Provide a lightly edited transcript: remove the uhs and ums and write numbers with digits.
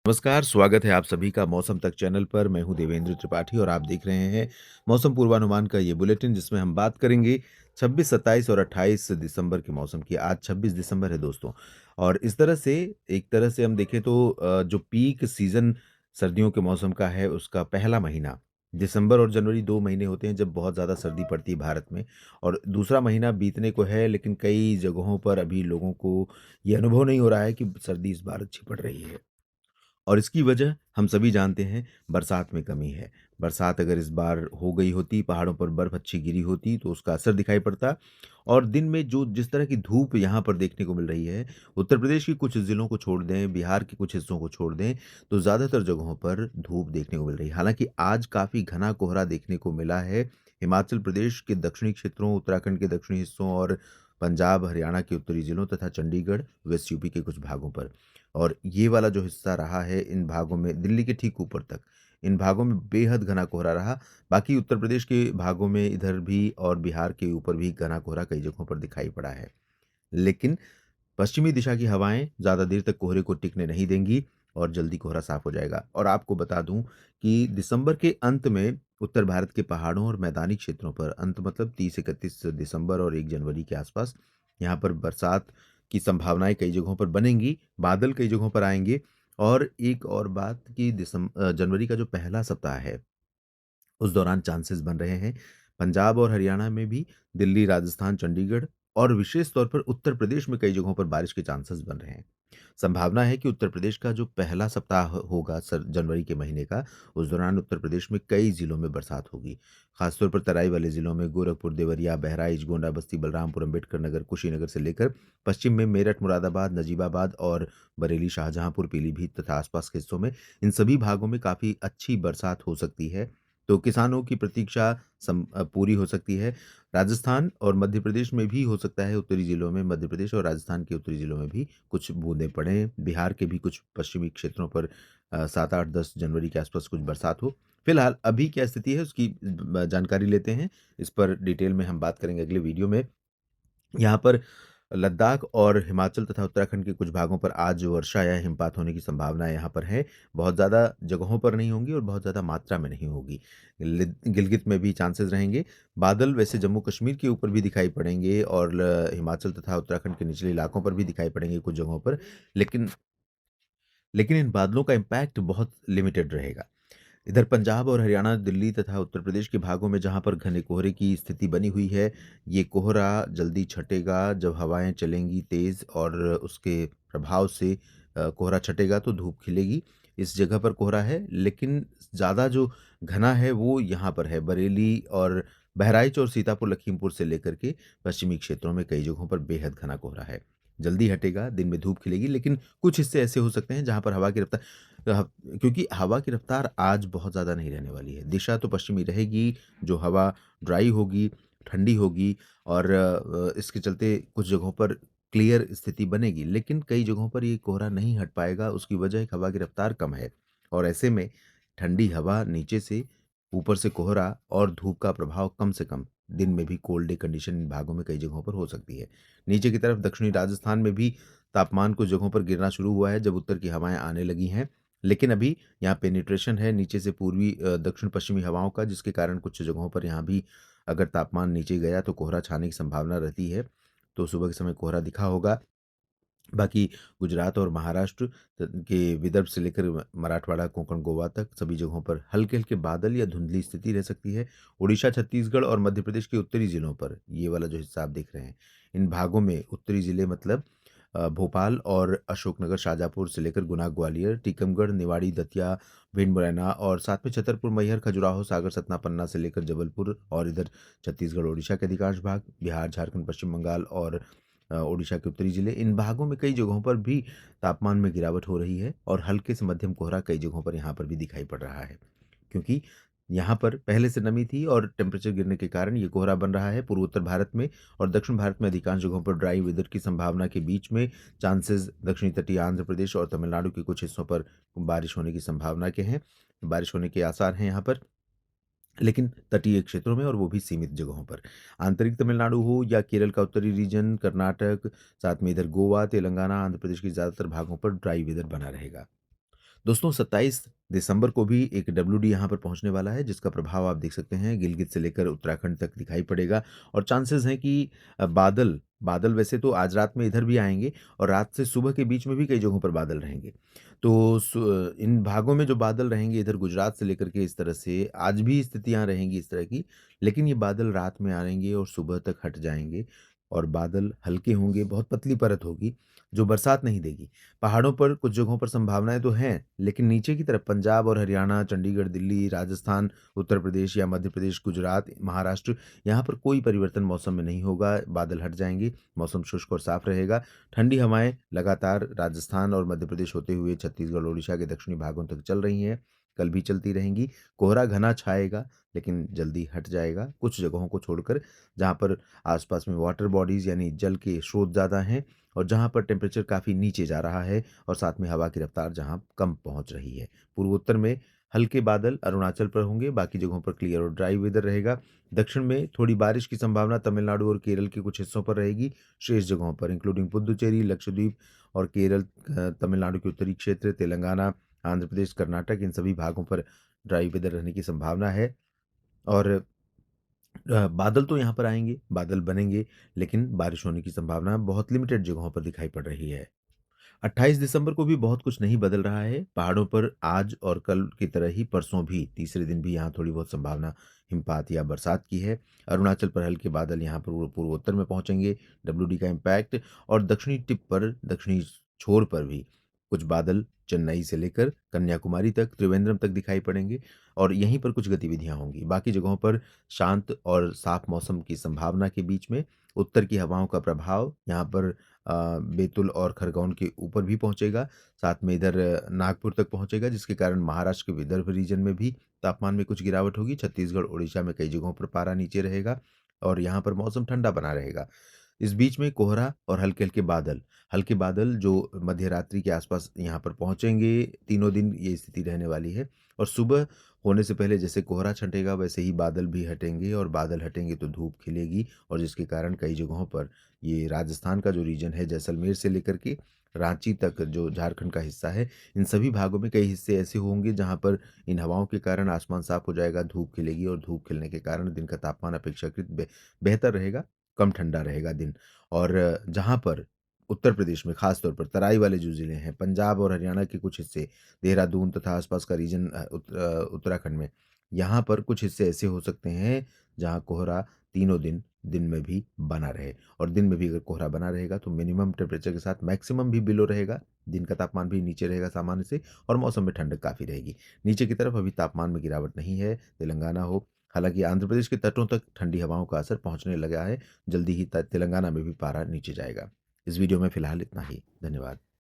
नमस्कार, स्वागत है आप सभी का मौसम तक चैनल पर। मैं हूं देवेंद्र त्रिपाठी और आप देख रहे हैं मौसम पूर्वानुमान का ये बुलेटिन जिसमें हम बात करेंगे 26, 27 और 28 दिसंबर के मौसम की। आज 26 दिसंबर है दोस्तों और इस तरह से एक तरह से हम देखें तो जो पीक सीज़न सर्दियों के मौसम का है उसका पहला महीना दिसंबर और जनवरी 2 महीने होते हैं जब बहुत ज़्यादा सर्दी पड़ती है भारत में और दूसरा महीना बीतने को है लेकिन कई जगहों पर अभी लोगों को ये अनुभव नहीं हो रहा है कि सर्दी इस बार अच्छी पड़ रही है। और इसकी वजह हम सभी जानते हैं बरसात में कमी है। बरसात अगर इस बार हो गई होती, पहाड़ों पर बर्फ़ अच्छी गिरी होती तो उसका असर दिखाई पड़ता और दिन में जो जिस तरह की धूप यहाँ पर देखने को मिल रही है, उत्तर प्रदेश के कुछ ज़िलों को छोड़ दें, बिहार के कुछ हिस्सों को छोड़ दें, तो ज़्यादातर जगहों पर धूप देखने को मिल रही है। हालाँकि आज काफ़ी घना कोहरा देखने को मिला है। हिमाचल प्रदेश के दक्षिणी क्षेत्रों, उत्तराखंड के दक्षिणी हिस्सों और पंजाब, हरियाणा के उत्तरी ज़िलों तथा चंडीगढ़, वेस्ट यूपी के कुछ भागों पर। और ये वाला जो हिस्सा रहा है इन भागों में दिल्ली के ठीक ऊपर तक, इन भागों में बेहद घना कोहरा रहा। बाकी उत्तर प्रदेश के भागों में इधर भी और बिहार के ऊपर भी घना कोहरा कई जगहों पर दिखाई पड़ा है। लेकिन पश्चिमी दिशा की हवाएँ ज़्यादा देर तक कोहरे को टिकने नहीं देंगी और जल्दी कोहरा साफ हो जाएगा। और आपको बता दूँ कि दिसंबर के अंत में उत्तर भारत के पहाड़ों और मैदानी क्षेत्रों पर अंत मतलब 30-31 दिसंबर और 1 जनवरी के आसपास यहाँ पर बरसात की संभावनाएँ कई जगहों पर बनेंगी, बादल कई जगहों पर आएँगे और एक और बात कि जनवरी का जो पहला सप्ताह है उस दौरान चांसेस बन रहे हैं। पंजाब और हरियाणा में भी, दिल्ली, राजस्थान, चंडीगढ़ और विशेष तौर पर उत्तर प्रदेश में कई जगहों पर बारिश के चांसेस बन रहे हैं। संभावना है कि उत्तर प्रदेश का जो पहला सप्ताह होगा जनवरी के महीने का, उस दौरान उत्तर प्रदेश में कई जिलों में बरसात होगी। खासतौर पर तराई वाले जिलों में गोरखपुर, देवरिया, बहराइच, गोंडा, बस्ती, बलरामपुर, अम्बेडकर नगर, कुशीनगर से लेकर पश्चिम में मेरठ, मुरादाबाद, नजीबाबाद और बरेली, शाहजहांपुर, पीलीभीत तथा आसपास के हिस्सों में इन सभी भागों में काफ़ी अच्छी बरसात हो सकती है। तो किसानों की प्रतीक्षा पूरी हो सकती है। राजस्थान और मध्य प्रदेश में भी हो सकता है उत्तरी जिलों में मध्य प्रदेश और राजस्थान के उत्तरी जिलों में भी कुछ बूँदें पड़ें। बिहार के भी कुछ पश्चिमी क्षेत्रों पर 7, 8, 10 जनवरी के आसपास कुछ बरसात हो। फिलहाल अभी क्या स्थिति है उसकी जानकारी लेते हैं। इस पर डिटेल में हम बात करेंगे अगले वीडियो में। यहाँ पर लद्दाख और हिमाचल तथा उत्तराखंड के कुछ भागों पर आज वर्षा या हिमपात होने की संभावना यहाँ पर है। बहुत ज़्यादा जगहों पर नहीं होंगी और बहुत ज़्यादा मात्रा में नहीं होगी। गिलगित में भी चांसेस रहेंगे। बादल वैसे जम्मू कश्मीर के ऊपर भी दिखाई पड़ेंगे और हिमाचल तथा उत्तराखंड के निचले इलाकों पर भी दिखाई पड़ेंगे कुछ जगहों पर। लेकिन लेकिन इन बादलों का इम्पैक्ट बहुत लिमिटेड रहेगा। इधर पंजाब और हरियाणा, दिल्ली तथा उत्तर प्रदेश के भागों में जहाँ पर घने कोहरे की स्थिति बनी हुई है, ये कोहरा जल्दी छटेगा जब हवाएँ चलेंगी तेज़ और उसके प्रभाव से कोहरा छटेगा तो धूप खिलेगी। इस जगह पर कोहरा है, लेकिन ज़्यादा जो घना है वो यहाँ पर है, बरेली और बहराइच और सीतापुर, लखीमपुर से लेकर के पश्चिमी क्षेत्रों में कई जगहों पर बेहद घना कोहरा है। जल्दी हटेगा, दिन में धूप खिलेगी, लेकिन कुछ हिस्से ऐसे हो सकते हैं जहाँ पर हवा की रफ्तार क्योंकि हवा की रफ्तार आज बहुत ज़्यादा नहीं रहने वाली है। दिशा तो पश्चिमी रहेगी, जो हवा ड्राई होगी, ठंडी होगी और इसके चलते कुछ जगहों पर क्लियर स्थिति बनेगी। लेकिन कई जगहों पर ये कोहरा नहीं हट पाएगा, उसकी वजह एक हवा की रफ्तार कम है और ऐसे में ठंडी हवा नीचे से, ऊपर से कोहरा और धूप का प्रभाव कम से कम, दिन में भी कोल्ड डे कंडीशन इन भागों में कई जगहों पर हो सकती है। नीचे की तरफ दक्षिणी राजस्थान में भी तापमान कुछ जगहों पर गिरना शुरू हुआ है जब उत्तर की हवाएँ आने लगी हैं। लेकिन अभी यहाँ पेनिट्रेशन है नीचे से पूर्वी दक्षिण पश्चिमी हवाओं का जिसके कारण कुछ जगहों पर यहाँ भी अगर तापमान नीचे गया तो कोहरा छाने की संभावना रहती है। तो सुबह के समय कोहरा दिखा होगा। बाकी गुजरात और महाराष्ट्र के विदर्भ से लेकर मराठवाड़ा, कोंकण, गोवा तक सभी जगहों पर हल्के-हल्के बादल या धुंधली स्थिति रह सकती है। उड़ीसा, छत्तीसगढ़ और मध्य प्रदेश के उत्तरी जिलों पर, ये वाला जो हिस्सा आप देख रहे हैं, इन भागों में उत्तरी जिले मतलब भोपाल और अशोकनगर, शाजापुर से लेकर गुना, ग्वालियर, टीकमगढ़, निवाड़ी, दतिया, भिंड, मुरैना और साथ में छतरपुर, मैहर, खजुराहो, सागर, सतना, पन्ना से लेकर जबलपुर और इधर छत्तीसगढ़, ओडिशा के अधिकांश भाग, बिहार, झारखंड, पश्चिम बंगाल और ओडिशा के उत्तरी जिले, इन भागों में कई जगहों पर भी तापमान में गिरावट हो रही है और हल्के से मध्यम कोहरा कई जगहों पर यहाँ पर भी दिखाई पड़ रहा है। क्योंकि यहाँ पर पहले से नमी थी और टेम्परेचर गिरने के कारण ये कोहरा बन रहा है। पूर्वोत्तर भारत में और दक्षिण भारत में अधिकांश जगहों पर ड्राई वेदर की संभावना के बीच में चांसेस दक्षिणी तटीय आंध्र प्रदेश और तमिलनाडु के कुछ हिस्सों पर बारिश होने की संभावना के हैं। बारिश होने के आसार हैं यहाँ पर। लेकिन तटीय क्षेत्रों में और वो भी सीमित जगहों पर। आंतरिक तमिलनाडु हो या केरल का उत्तरी रीजन, कर्नाटक, साथ में इधर गोवा, तेलंगाना, आंध्र प्रदेश के ज़्यादातर भागों पर ड्राई वेदर बना रहेगा। दोस्तों 27 दिसंबर को भी एक डब्ल्यूडी यहाँ पर पहुँचने वाला है, जिसका प्रभाव आप देख सकते हैं गिलगित से लेकर उत्तराखंड तक दिखाई पड़ेगा और चांसेस हैं कि बादल बादल वैसे तो आज रात में इधर भी आएँगे और रात से सुबह के बीच में भी कई जगहों पर बादल रहेंगे। तो इन भागों में जो बादल रहेंगे इधर गुजरात से लेकर के इस तरह से आज भी स्थितियाँ रहेंगी इस तरह की, लेकिन ये बादल रात में आएँगे और सुबह तक हट जाएँगे और बादल हल्के होंगे, बहुत पतली परत होगी, जो बरसात नहीं देगी। पहाड़ों पर कुछ जगहों पर संभावनाएँ तो हैं, लेकिन नीचे की तरफ पंजाब और हरियाणा, चंडीगढ़, दिल्ली, राजस्थान, उत्तर प्रदेश या मध्य प्रदेश, गुजरात, महाराष्ट्र, यहाँ पर कोई परिवर्तन मौसम में नहीं होगा, बादल हट जाएँगे, मौसम शुष्क और साफ रहेगा। ठंडी हवाएँ लगातार राजस्थान और मध्य प्रदेश होते हुए छत्तीसगढ़, ओडिशा के दक्षिणी भागों तक चल रही हैं, कल भी चलती रहेंगी। कोहरा घना छाएगा, लेकिन जल्दी हट जाएगा, कुछ जगहों को छोड़कर, जहाँ पर आस-पास में वाटर बॉडीज़ यानी जल के स्रोत ज़्यादा हैं और जहाँ पर टेम्परेचर काफ़ी नीचे जा रहा है और साथ में हवा की रफ्तार जहाँ कम पहुँच रही है। पूर्वोत्तर में हल्के बादल अरुणाचल पर होंगे, बाकी जगहों पर क्लियर और ड्राई वेदर रहेगा। दक्षिण में थोड़ी बारिश की संभावना तमिलनाडु और केरल के कुछ हिस्सों पर रहेगी, शेष जगहों पर इंक्लूडिंग पुदुचेरी, लक्षद्वीप और केरल, तमिलनाडु के उत्तरी क्षेत्र, तेलंगाना, आंध्र प्रदेश, कर्नाटक इन सभी भागों पर ड्राई वेदर रहने की संभावना है और बादल तो यहाँ पर आएँगे, बादल बनेंगे, लेकिन बारिश होने की संभावना बहुत लिमिटेड जगहों पर दिखाई पड़ रही है। 28 दिसंबर को भी बहुत कुछ नहीं बदल रहा है। पहाड़ों पर आज और कल की तरह ही परसों भी तीसरे दिन भी यहाँ थोड़ी बहुत संभावना हिमपात या बरसात की है। अरुणाचल पर हल्के बादल यहाँ पर पूर्वोत्तर में पहुँचेंगे, डब्ल्यूडी का इम्पैक्ट और दक्षिणी टिप पर, दक्षिणी छोर पर भी कुछ बादल चेन्नई से लेकर कन्याकुमारी तक, त्रिवेंद्रम तक दिखाई पड़ेंगे और यहीं पर कुछ गतिविधियाँ होंगी। बाकी जगहों पर शांत और साफ मौसम की संभावना के बीच में उत्तर की हवाओं का प्रभाव यहाँ पर बैतूल और खरगोन के ऊपर भी पहुँचेगा, साथ में इधर नागपुर तक पहुँचेगा, जिसके कारण महाराष्ट्र के विदर्भ रीजन में भी तापमान में कुछ गिरावट होगी। छत्तीसगढ़, ओडिशा में कई जगहों पर पारा नीचे रहेगा और यहाँ पर मौसम ठंडा बना रहेगा। इस बीच में कोहरा और हल्के-हल्के बादल, हल्के बादल जो मध्य रात्रि के आसपास यहाँ पर पहुँचेंगे, तीनों दिन ये स्थिति रहने वाली है और सुबह होने से पहले जैसे कोहरा छँटेगा, वैसे ही बादल भी हटेंगे और बादल हटेंगे तो धूप खिलेगी और जिसके कारण कई जगहों पर ये राजस्थान का जो रीजन है, जैसलमेर से लेकर के रांची तक जो झारखंड का हिस्सा है, इन सभी भागों में कई हिस्से ऐसे होंगे जहाँ पर इन हवाओं के कारण आसमान साफ हो जाएगा, धूप खिलेगी और धूप खिलने के कारण दिन का तापमान अपेक्षाकृत बेहतर रहेगा, कम ठंडा रहेगा दिन। और जहाँ पर उत्तर प्रदेश में खास तौर पर तराई वाले जो ज़िले हैं, पंजाब और हरियाणा के कुछ हिस्से, देहरादून तथा आसपास का रीजन उत्तराखंड में, यहाँ पर कुछ हिस्से ऐसे हो सकते हैं जहाँ कोहरा तीनों दिन, दिन में भी बना रहे और दिन में भी अगर कोहरा बना रहेगा तो मिनिमम टेम्परेचर के साथ मैक्सिमम भी बिलो रहेगा, दिन का तापमान भी नीचे रहेगा सामान्य से और मौसम में ठंडक काफ़ी रहेगी। नीचे की तरफ अभी तापमान में गिरावट नहीं है, तेलंगाना हो, हालाँकि आंध्र प्रदेश के तटों तक ठंडी हवाओं का असर पहुँचने लगा है, जल्दी ही त तेलंगाना में भी पारा नीचे जाएगा। इस वीडियो में फ़िलहाल इतना ही। धन्यवाद।